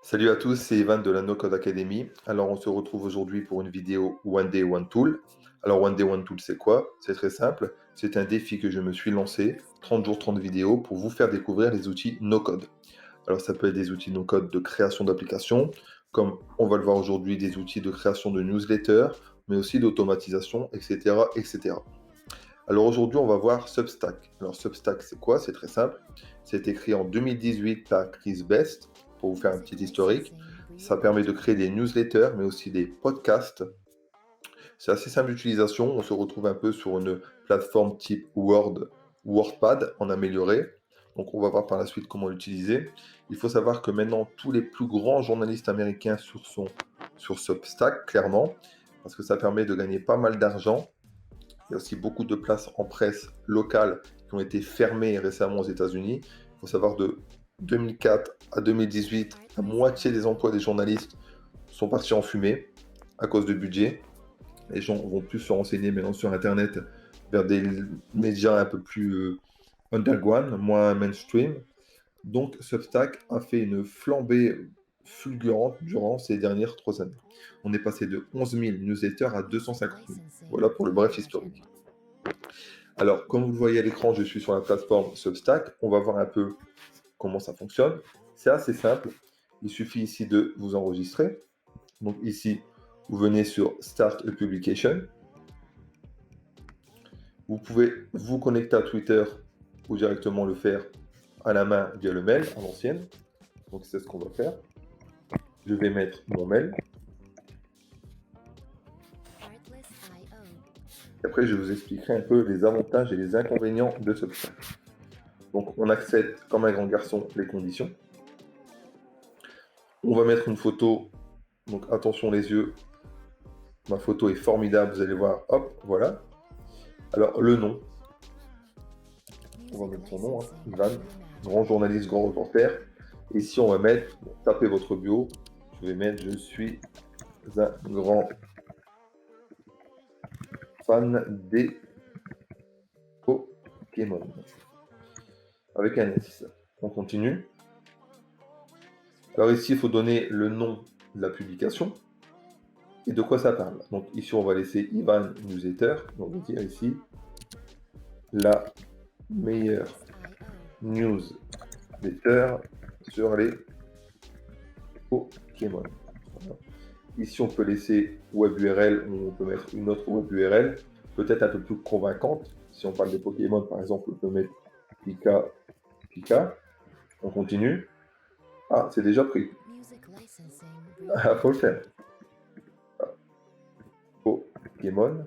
Salut à tous, c'est Evan de la No Code Academy. Alors, on se retrouve aujourd'hui pour une vidéo One Day One Tool. Alors, One Day One Tool, c'est quoi? C'est très simple. C'est un défi que je me suis lancé, 30 jours, 30 vidéos, pour vous faire découvrir les outils No Code. Alors, ça peut être des outils No Code de création d'applications, comme on va le voir aujourd'hui, des outils de création de newsletters, mais aussi d'automatisation, etc., etc. Alors aujourd'hui, on va voir Substack. Alors Substack, c'est quoi? C'est très simple. C'est écrit en 2018 par Chris Best, pour vous faire un petit historique. Ça permet de créer des newsletters, mais aussi des podcasts. C'est assez simple d'utilisation. On se retrouve un peu sur une plateforme type Word, WordPad en amélioré. Donc on va voir par la suite comment l'utiliser. Il faut savoir que maintenant, tous les plus grands journalistes américains sur Substack, clairement, parce que ça permet de gagner pas mal d'argent. Il y a aussi beaucoup de places en presse locale qui ont été fermées récemment aux États-Unis. Il faut savoir de 2004 à 2018, la moitié des emplois des journalistes sont partis en fumée à cause de budget. Les gens vont plus se renseigner maintenant sur Internet vers des médias un peu plus underground, moins mainstream. Donc Substack a fait une flambée fulgurante durant ces dernières 3 années. On est passé de 11 000 newsletters à 250 000. Voilà pour le bref historique. Alors, comme vous le voyez à l'écran, je suis sur la plateforme Substack. On va voir un peu comment ça fonctionne. C'est assez simple. Il suffit ici de vous enregistrer. Donc ici, vous venez sur Start a Publication. Vous pouvez vous connecter à Twitter ou directement le faire à la main via le mail, à l'ancienne. Donc c'est ce qu'on va faire. Je vais mettre mon mail. Après, je vous expliquerai un peu les avantages et les inconvénients de Substack. Donc on accepte comme un grand garçon les conditions. On va mettre une photo. Donc attention les yeux. Ma photo est formidable, vous allez voir. Hop, voilà. Alors le nom. On va mettre son nom, hein, Ivan. Grand journaliste, grand reporter. Et ici on va mettre, bon, tapez votre bio. Je vais mettre je suis un grand fan des Pokémon. Avec un S. On continue. Alors ici, il faut donner le nom de la publication et de quoi ça parle. Donc ici, on va laisser Ivan Newsletter. Donc on va dire ici la meilleure newsletter sur les Pokémon. Voilà. Ici, on peut laisser web URL, on peut mettre une autre web URL, peut-être un peu plus convaincante. Si on parle des Pokémon, par exemple, on peut mettre Pika, Pika. On continue. Ah, c'est déjà pris. Ah, faut le faire. Pokémon.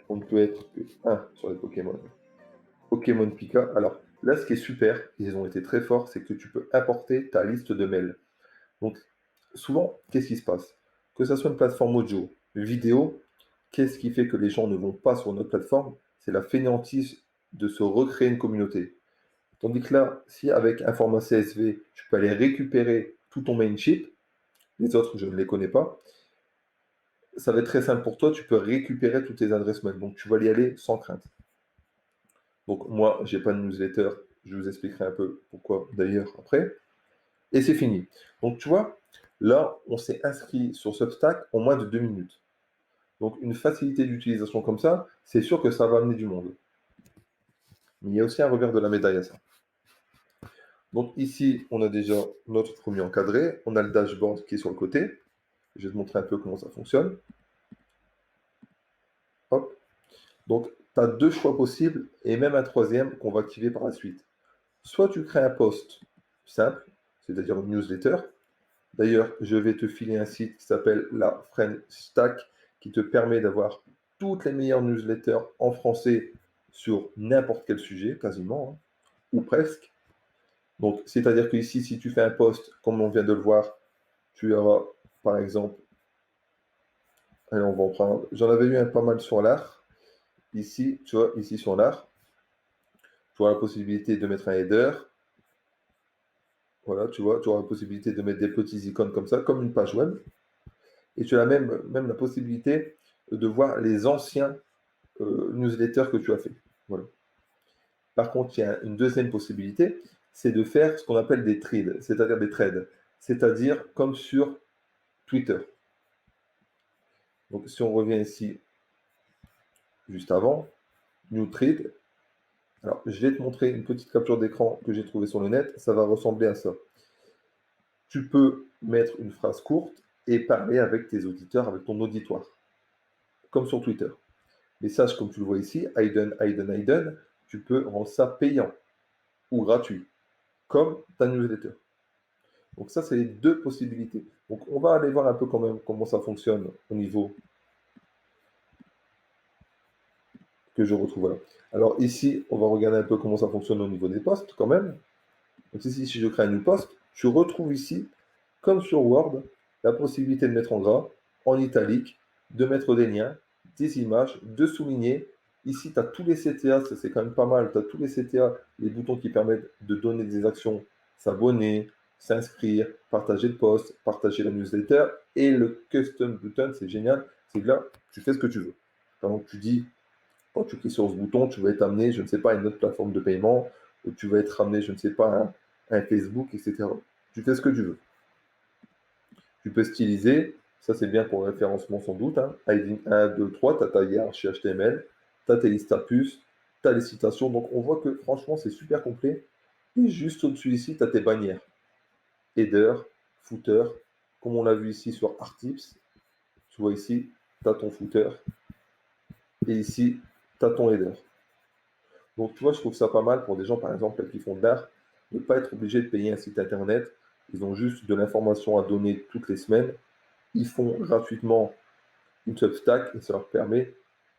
On ne peut être que 1 sur les Pokémon. Pokémon Pika. Alors là, ce qui est super, ils ont été très forts, c'est que tu peux importer ta liste de mails. Donc, souvent, qu'est-ce qui se passe? Que ça soit une plateforme audio, vidéo, qu'est-ce qui fait que les gens ne vont pas sur notre plateforme? C'est la fainéantise de se recréer une communauté. Tandis que là, si avec un format CSV, tu peux aller récupérer tout ton main chip, les autres, je ne les connais pas, ça va être très simple pour toi, tu peux récupérer toutes tes adresses mail. Donc, tu vas y aller sans crainte. Donc, moi, j'ai pas de newsletter, je vous expliquerai un peu pourquoi d'ailleurs après. Et c'est fini. Donc, tu vois, là, on s'est inscrit sur Substack en moins de 2 minutes. Donc, une facilité d'utilisation comme ça, c'est sûr que ça va amener du monde. Mais il y a aussi un revers de la médaille à ça. Donc, ici, on a déjà notre premier encadré. On a le dashboard qui est sur le côté. Je vais te montrer un peu comment ça fonctionne. Hop. Donc, tu as deux choix possibles et même un troisième qu'on va activer par la suite. Soit tu crées un post simple, c'est-à-dire une newsletter. D'ailleurs, je vais te filer un site qui s'appelle la Friend Stack qui te permet d'avoir toutes les meilleures newsletters en français sur n'importe quel sujet, quasiment, hein, ou presque. Donc, c'est-à-dire que ici, si tu fais un post, comme on vient de le voir, tu auras, par exemple, allez, on va en prendre, j'en avais eu un pas mal sur l'art. Ici, tu vois, ici sur l'art, tu auras la possibilité de mettre un header. Voilà, tu vois, tu auras la possibilité de mettre des petits icônes comme ça, comme une page web. Et tu as même la possibilité de voir les anciens newsletters que tu as fait. Voilà. Par contre, il y a une deuxième possibilité, c'est de faire ce qu'on appelle des threads, c'est-à-dire des threads. c'est-à-dire comme sur Twitter. Donc, si on revient ici, juste avant, Newsthread. Alors, je vais te montrer une petite capture d'écran que j'ai trouvée sur le net. Ça va ressembler à ça. Tu peux mettre une phrase courte et parler avec tes auditeurs, avec ton auditoire, comme sur Twitter. Mais sache, comme tu le vois ici, Hayden, tu peux rendre ça payant ou gratuit, comme ta newsletter. Donc ça, c'est les deux possibilités. Donc on va aller voir un peu quand même comment ça fonctionne au niveau que je retrouve là. Alors ici, on va regarder un peu comment ça fonctionne au niveau des posts quand même. Donc ici, si je crée un new post, je retrouve ici, comme sur Word, la possibilité de mettre en gras, en italique, de mettre des liens, des images, de souligner. Ici, tu as tous les CTA, ça c'est quand même pas mal. Tu as tous les CTA, les boutons qui permettent de donner des actions, s'abonner, s'inscrire, partager le post, partager la newsletter. Et le custom button, c'est génial. C'est que là, tu fais ce que tu veux. Par exemple, tu dis, quand tu cliques sur ce bouton, tu vas être amené, je ne sais pas, à une autre plateforme de paiement, ou tu vas être amené, je ne sais pas, à un Facebook, etc. Tu fais ce que tu veux. Tu peux styliser, ça c'est bien pour le référencement sans doute. Heading 1, 2, 3, tu as ta hiérarchie HTML, tu as tes listes à puces, tu as les citations. Donc on voit que franchement c'est super complet. Et juste au-dessus ici, tu as tes bannières. Header, footer, comme on l'a vu ici sur Artips. Tu vois ici, tu as ton footer. Et ici, tu as ton header. Donc, tu vois, je trouve ça pas mal pour des gens, par exemple, qui font de l'art, de ne pas être obligé de payer un site internet. Ils ont juste de l'information à donner toutes les semaines. Ils font gratuitement une Substack et ça leur permet,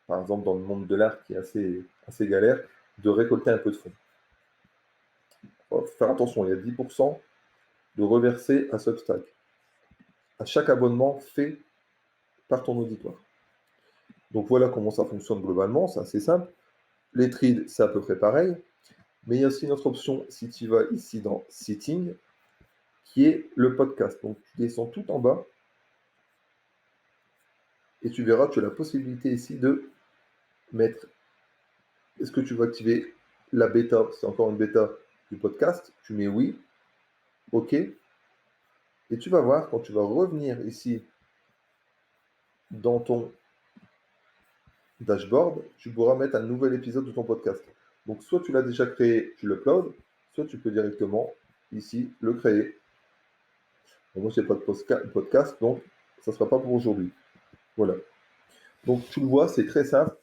par exemple, dans le monde de l'art qui est assez galère, de récolter un peu de fonds. Il faut faire attention, il y a 10% de reverser à Substack à chaque abonnement fait par ton auditoire. Donc, voilà comment ça fonctionne globalement, c'est assez simple. Les trades, c'est à peu près pareil. Mais il y a aussi une autre option si tu vas ici dans Setting, qui est le podcast. Donc, tu descends tout en bas et tu verras, tu as la possibilité ici de mettre, est-ce que tu veux activer la bêta, c'est encore une bêta du podcast, tu mets oui, OK, et tu vas voir, quand tu vas revenir ici dans ton dashboard, tu pourras mettre un nouvel épisode de ton podcast. Donc, soit tu l'as déjà créé, tu l'uploads, soit tu peux directement ici le créer. Bon, moi, je n'ai pas de podcast, donc ça ne sera pas pour aujourd'hui. Voilà. Donc, tu le vois, c'est très simple.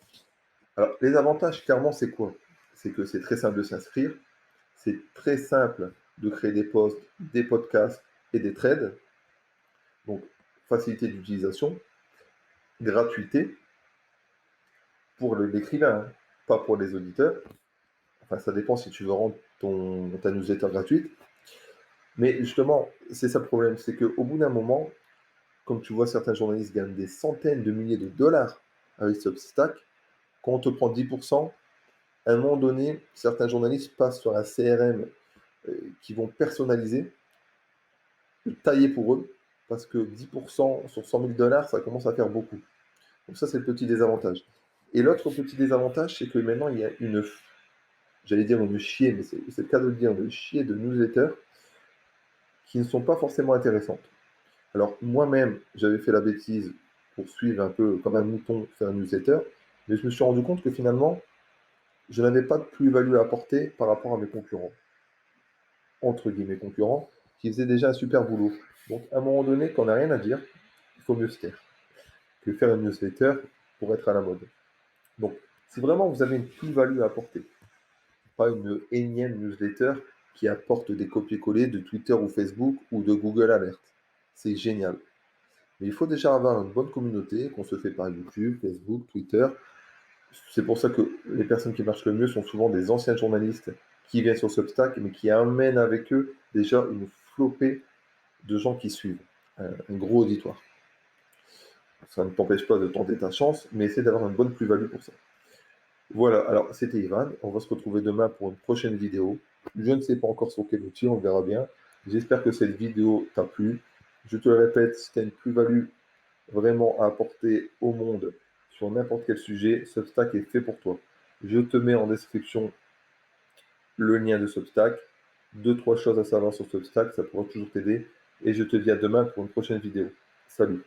Alors, les avantages, clairement, c'est quoi? C'est que c'est très simple de s'inscrire, c'est très simple de créer des posts, des podcasts et des threads. Donc, facilité d'utilisation, gratuité pour l'écrivain, hein, pas pour les auditeurs. Enfin, ça dépend si tu veux rendre ta newsletter gratuite. Mais justement, c'est ça le problème, c'est qu'au bout d'un moment, comme tu vois, certains journalistes gagnent des centaines de milliers de dollars avec Substack. Quand on te prend 10%, à un moment donné, certains journalistes passent sur un CRM qui vont personnaliser, tailler pour eux, parce que 10% sur 100 000 dollars, ça commence à faire beaucoup. Donc ça, c'est le petit désavantage. Et l'autre petit désavantage, c'est que maintenant, il y a j'allais dire une chier, mais c'est le cas de le dire, une chier de newsletters qui ne sont pas forcément intéressantes. Alors moi-même, j'avais fait la bêtise pour suivre un peu comme un mouton faire une newsletter, mais je me suis rendu compte que finalement, je n'avais pas de plus-value à apporter par rapport à mes concurrents, entre guillemets concurrents, qui faisaient déjà un super boulot. Donc à un moment donné, quand on n'a rien à dire, il faut mieux se taire que faire une newsletter pour être à la mode. Donc si vraiment vous avez une plus-value à apporter, pas une énième newsletter qui apporte des copier-coller de Twitter ou Facebook ou de Google Alert. C'est génial. Mais il faut déjà avoir une bonne communauté qu'on se fait par YouTube, Facebook, Twitter. C'est pour ça que les personnes qui marchent le mieux sont souvent des anciens journalistes qui viennent sur Substack, mais qui amènent avec eux déjà une flopée de gens qui suivent, un gros auditoire. Ça ne t'empêche pas de tenter ta chance, mais essaie d'avoir une bonne plus-value pour ça. Voilà, alors c'était Ivan, on va se retrouver demain pour une prochaine vidéo. Je ne sais pas encore sur quel outil, on verra bien. J'espère que cette vidéo t'a plu. Je te le répète, si tu as une plus-value vraiment à apporter au monde sur n'importe quel sujet, Substack est fait pour toi. Je te mets en description le lien de Substack. Deux, trois choses à savoir sur Substack, ça pourra toujours t'aider. et je te dis à demain pour une prochaine vidéo. Salut.